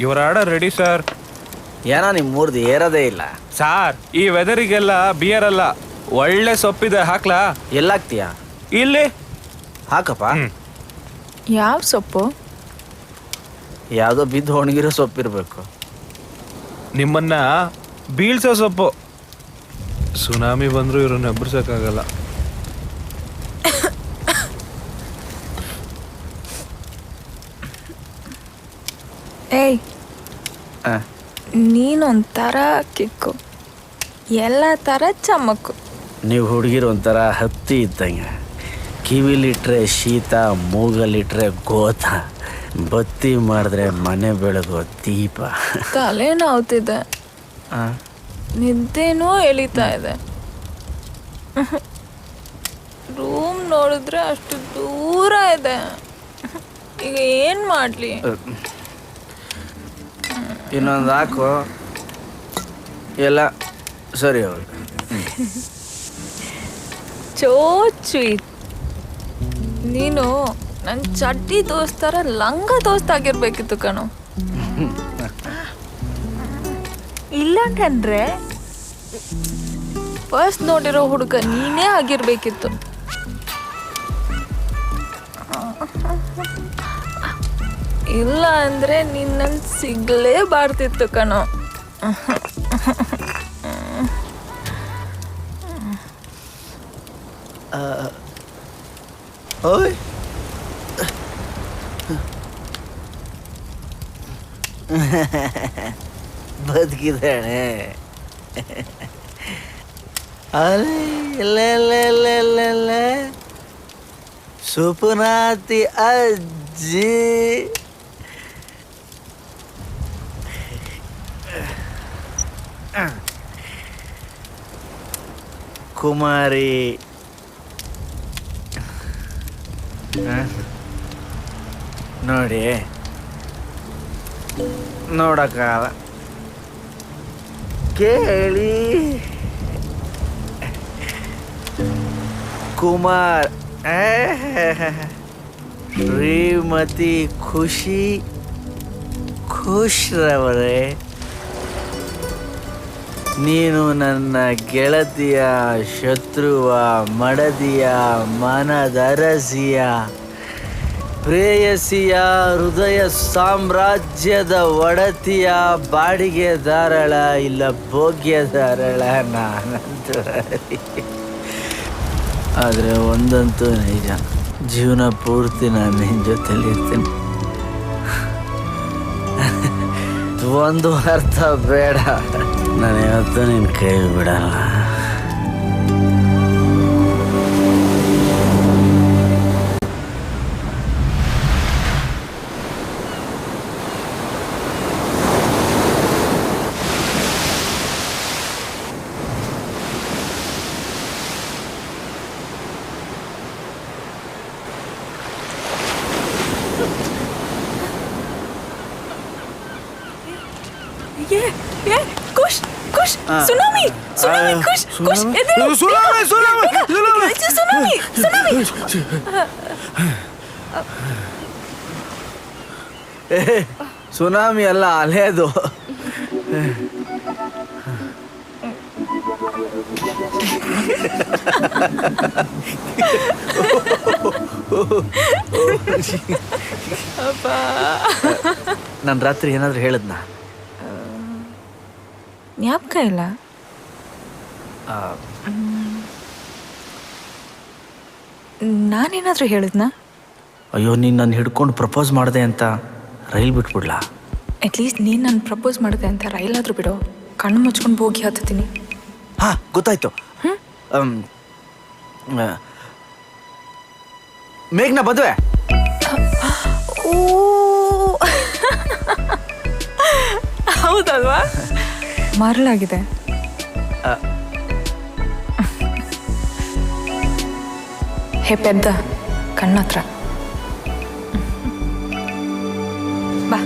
Your order ready sir. ಏನೋ ನಿಮ್ಮ ಮೂರ್ದು ಏರೋದೇ ಇಲ್ಲ ಸಾರ್. ಈ ವೆದರಿಗೆಲ್ಲ ಬಿಯರ್ ಅಲ್ಲ, ಒಳ್ಳೆ ಸೊಪ್ಪಿದೆ, ಹಾಕ್ಲಾ? ಎಲ್ಲಾಗ್ತೀಯಾ? ಇಲ್ಲಿ ಹಾಕಪ್ಪ. ಯಾವ ಸೊಪ್ಪು? ಯಾವುದೋ ಬಿದ್ದು ಒಣಗಿರೋ ಸೊಪ್ಪಿರ್ಬೇಕು. ನಿಮ್ಮನ್ನ ಬೀಳ್ಸೋ ಸೊಪ್ಪು. ಸುನಾಮಿ ಬಂದ್ರು ಇವ್ರನ್ನ ಎಬ್ಬರ್ಸಕ್ಕಾಗಲ್ಲ. ಏಯ್, ನೀನೊಂಥರ ಕಿಕ್ಕು, ಎಲ್ಲ ಥರ ಚಮಕ್ಕು. ನೀವು ಹುಡುಗಿರು ಒಂಥರ ಹತ್ತಿ ಇದ್ದಂಗೆ. ಕಿವಿಲಿಟ್ರೆ ಶೀತ, ಮೂಗಲಿಟ್ರೆ ಗೋತ, ಬತ್ತಿ ಮಾಡಿದ್ರೆ ಮನೆ ಬೆಳಗೋ ದೀಪ. ತಲೆ ನೋವ್ತಿದೆ, ನಿದ್ದೆನೂ ಎಳಿತಾ ಇದೆ. ರೂಮ್ ನೋಡಿದ್ರೆ ಅಷ್ಟು ದೂರ ಇದೆ. ಈಗ ಏನು ಮಾಡಲಿ? ಇನ್ನೊಂದು ಹಾಕು, ಎಲ್ಲ ಸರಿ ಹೋಗಿ. ಚೋ ಸ್ವೀಟ್. ನೀನು ನನ್ನ ಚಡ್ಡಿ ದೋಸ್ತರ ಲಂಗ ದೋಸ್ತ್ ಆಗಿರ್ಬೇಕಿತ್ತು ಕಣೋ. ಇಲ್ಲಂತಂದ್ರೆ ಫಸ್ಟ್ ನೋಡಿರೋ ಹುಡುಗ ನೀನೇ ಆಗಿರ್ಬೇಕಿತ್ತು. ಇಲ್ಲ ಅಂದ್ರೆ ನಿನ್ನ ಸಿಗ್ಲೇಬಾರ್ದಿತ್ತು ಕಣೋ. ಓಯ್, ಬದುಕಿದ್ದಾಳೆ. ಅಲ್ಲ ಸುಪುನಾತಿ ಅಜ್ಜಿ. ಕುಮಾರಿ ನೋಡಿ, ನೋಡಕ್ಕಾಗಲ್ಲ, ಕೇಳಿ. ಕುಮಾರ್ ಶ್ರೀಮತಿ ಖುಷ್ರವರೇ, ನೀನು ನನ್ನ ಗೆಳತಿಯ, ಶತ್ರುವ, ಮಡದಿಯ, ಮನದರಸಿಯ, ಪ್ರೇಯಸಿಯ, ಹೃದಯ ಸಾಮ್ರಾಜ್ಯದ ಒಡತಿಯ, ಬಾಡಿಗೆದಾರಳ ಇಲ್ಲ ಭೋಗ್ಯದಾರಳ ನಾನಂತೂ. ಆದರೆ ಒಂದಂತೂ ನಿಜ, ಜೀವನ ಪೂರ್ತಿ ನಾನು ನಿನ್ನ ಜೊತೆಲಿ ಇರ್ತೀನಿ. ಒಂದು ಅರ್ಥ ಬೇಡ, ನಾನು ಯಾವತ್ತೂ ನಿನ್ನ ಕೈ ಬಿಡಲ್ಲ. ಸುನಾಮಿ, ಸುನಾಮಿ, ಖುಷ್, ಖುಷ್, ಎದ್ದೇಳು. Tsunami, tsunami, tsunami, tsunami. Tsunami ಅಲ್ಲ, ಅಲೆದು. ನಾನು ರಾತ್ರಿ ಏನಾದ್ರು ಹೇಳದ್ನಾ? ಜ್ಞಾಪಕ ಇಲ್ಲ. ನಾನೇನಾದ್ರೂ ಹೇಳಿದ್ನಾ? ಅಯ್ಯೋ, ನೀನು ನನ್ನ ಹಿಡ್ಕೊಂಡು ಪ್ರಪೋಸ್ ಮಾಡಿದೆ ಅಂತ ರೈಲ್ ಬಿಟ್ಬಿಡ್ಲಾ? ಅಟ್ಲೀಸ್ಟ್ ನೀನು ನಾನು ಪ್ರಪೋಸ್ ಮಾಡಿದೆ ಅಂತ ರೈಲಾದ್ರೂ ಬಿಡೋ. ಕಣ್ಣು ಮುಚ್ಕೊಂಡು ಹೋಗಿ ಹತ್ತೀನಿ. ಹಾಂ, ಗೊತ್ತಾಯ್ತು. ಮೇಘ್ನ ಮದುವೆ. ಓ, ಹೌದಲ್ವಾ? ಮರಳಾಗಿದೆ. ಹೇ ಪೆದ್ದ, ಕಣ್ಣತ್ರ ಬಾ.